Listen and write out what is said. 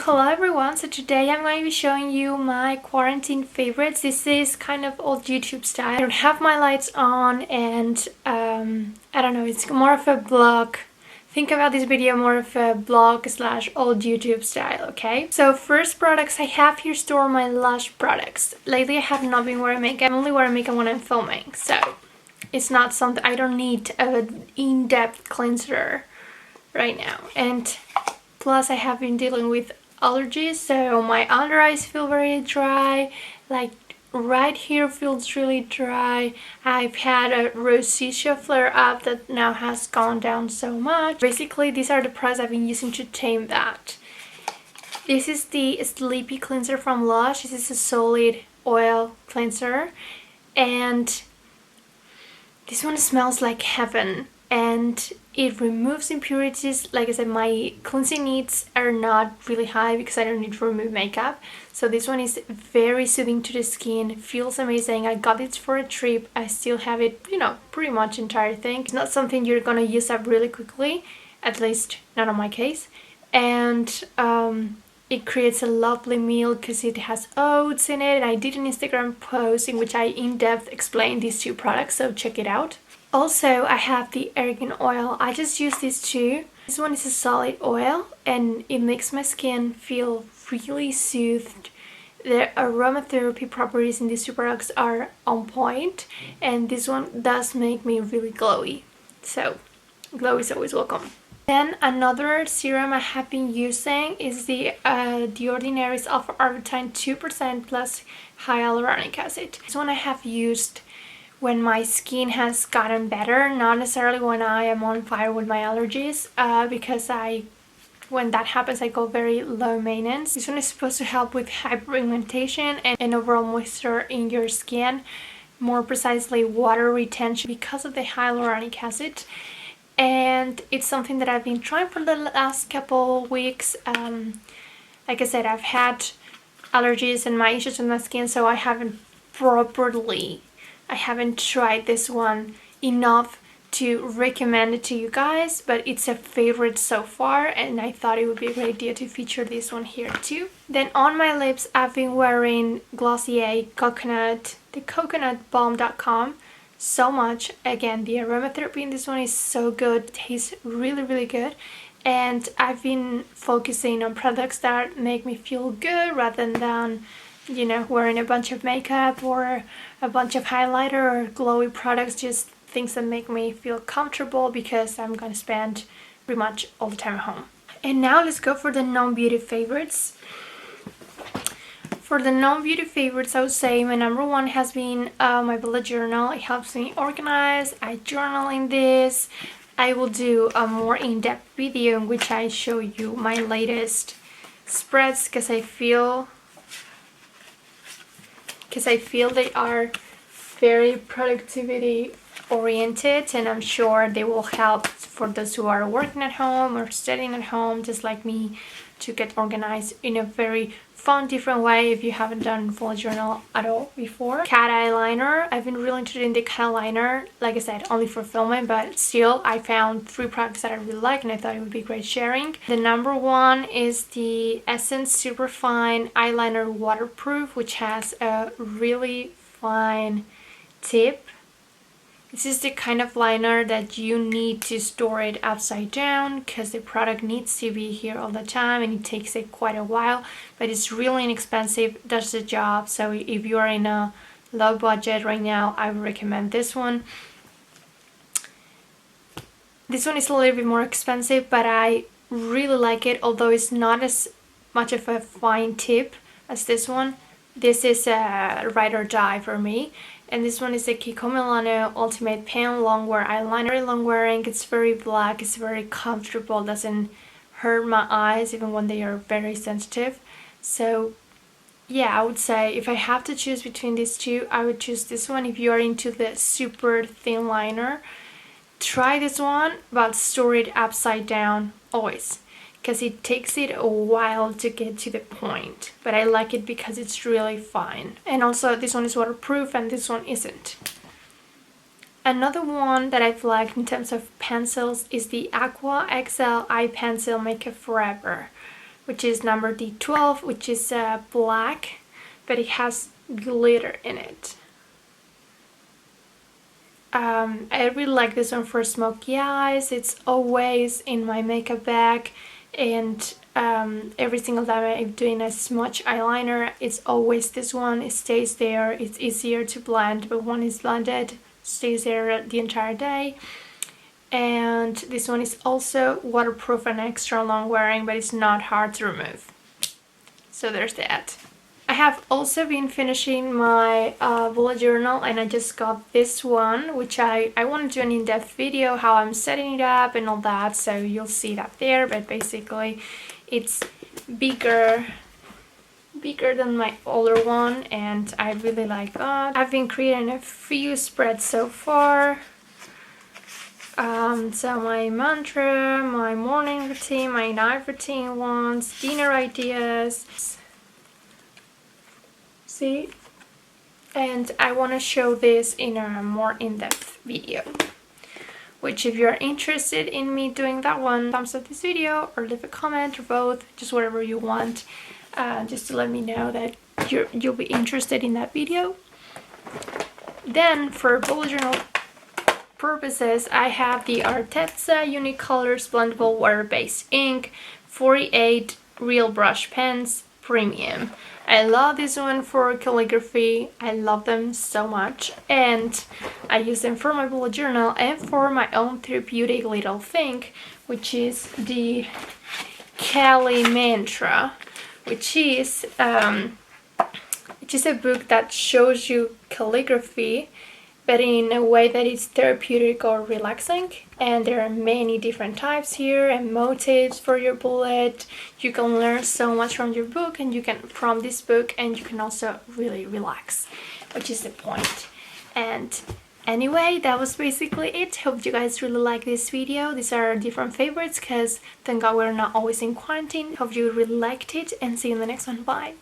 Hello everyone, so today I'm going to be showing you my quarantine favorites. This is kind of old YouTube style. I don't have my lights on and I don't know, it's more of a vlog. Think about this video more of a blog slash old YouTube style, okay? So first products I have here store my Lush products. Lately I have not been wearing makeup. I'm only wearing makeup when I'm filming, so it's not something, I don't need an in-depth cleanser right now. And plus I have been dealing with allergies, so my under eyes feel very dry, like right here feels really dry. I've had a rosacea flare up that now has gone down so much. Basically these are the products I've been using to tame that. This is the Sleepy Cleanser from Lush. This is a solid oil cleanser and this one smells like heaven. And it removes impurities. Like I said, my cleansing needs are not really high because I don't need to remove makeup. So this one is very soothing to the skin, feels amazing. I got it for a trip. I still have it, you know, pretty much entire thing. It's not something you're gonna use up really quickly, at least not on my case. And it creates a lovely meal because it has oats in it. And I did an Instagram post in which I in-depth explained these two products, so check it out. Also, I have the argan oil. I just use these two. This one is a solid oil and it makes my skin feel really soothed. The aromatherapy properties in these two products are on point, and this one does make me really glowy. So, glow is always welcome. Then another serum I have been using is the Ordinary's Alpha Arbutin 2% plus hyaluronic acid. This one I have used when my skin has gotten better, not necessarily when I am on fire with my allergies, because when that happens I go very low maintenance. This one is supposed to help with hyperpigmentation and overall moisture in your skin, more precisely water retention because of the hyaluronic acid. And it's something that I've been trying for the last couple weeks. Like I said, I've had allergies and my issues with my skin, so I haven't tried this one enough to recommend it to you guys, but it's a favorite so far and I thought it would be a great idea to feature this one here too. Then on my lips I've been wearing Glossier Coconut, the coconutbalm.com so much. Again, the aromatherapy in this one is so good, it tastes really good, and I've been focusing on products that make me feel good rather than, you know, wearing a bunch of makeup or a bunch of highlighter or glowy products, just things that make me feel comfortable because I'm gonna spend pretty much all the time at home. And now let's go for the non-beauty favorites. For the non-beauty favorites, I would say my number one has been my bullet journal. It helps me organize. I journal in this. I will do a more in-depth video in which I show you my latest spreads because I feel they are very productivity oriented, and I'm sure they will help for those who are working at home or studying at home just like me to get organized in a very fun, different way if you haven't done bullet journal at all before. Cat eyeliner. I've been really interested in the cat eyeliner, like I said, only for filming, but still I found 3 products that I really like and I thought it would be great sharing. The number one is the Essence Superfine Eyeliner Waterproof, which has a really fine tip. This is the kind of liner that you need to store it upside down because the product needs to be here all the time and it takes it quite a while, but it's really inexpensive, does the job. So if you are in a low budget right now, I would recommend this one. This one is a little bit more expensive, but I really like it, although it's not as much of a fine tip as this one. This is a ride or die for me. And this one is the Kiko Milano Ultimate Pen Longwear Eyeliner. Very long wearing, it's very black, it's very comfortable, doesn't hurt my eyes even when they are very sensitive. So yeah, I would say if I have to choose between these two, I would choose this one. If you are into the super thin liner, try this one, but store it upside down always, because it takes it a while to get to the point, but I like it because it's really fine. And also this one is waterproof and this one isn't. Another one that I've liked in terms of pencils is the Aqua XL Eye Pencil Make It Forever. which is number D12, which is black, but it has glitter in it. I really like this one for smoky eyes. It's always in my makeup bag, and every single time I'm doing a smudge eyeliner, it's always this one. It stays there. It's easier to blend, but when it's blended, it stays there the entire day. And this one is also waterproof and extra long wearing, but it's not hard to remove. So there's that. I have also been finishing my bullet journal, and I just got this one, which I want to do an in-depth video how I'm setting it up and all that, so you'll see that there. But basically it's bigger than my older one, and I really like that. I've been creating a few spreads so far. So my mantra, my morning routine, my night routine ones, dinner ideas. See? And I want to show this in a more in-depth video, which if you're interested in me doing that one, thumbs up this video or leave a comment or both, just whatever you want, just to let me know that you'll be interested in that video. Then for bullet journal purposes, I have the Arteza Unique Colors Blendable Water-Based Ink 48 Real Brush Pens Premium. I love this one for calligraphy. I love them so much, and I use them for my bullet journal and for my own therapeutic little thing, which is the Kali Mantra, which is a book that shows you calligraphy, but in a way that is therapeutic or relaxing. And there are many different types here and motifs for your bullet. You can learn so much from your book, and you can from this book, and you can also really relax, which is the point. And anyway, that was basically it. Hope you guys really like this video. These are different favorites because thank God we're not always in quarantine. Hope you really liked it, and see you in the next one. Bye.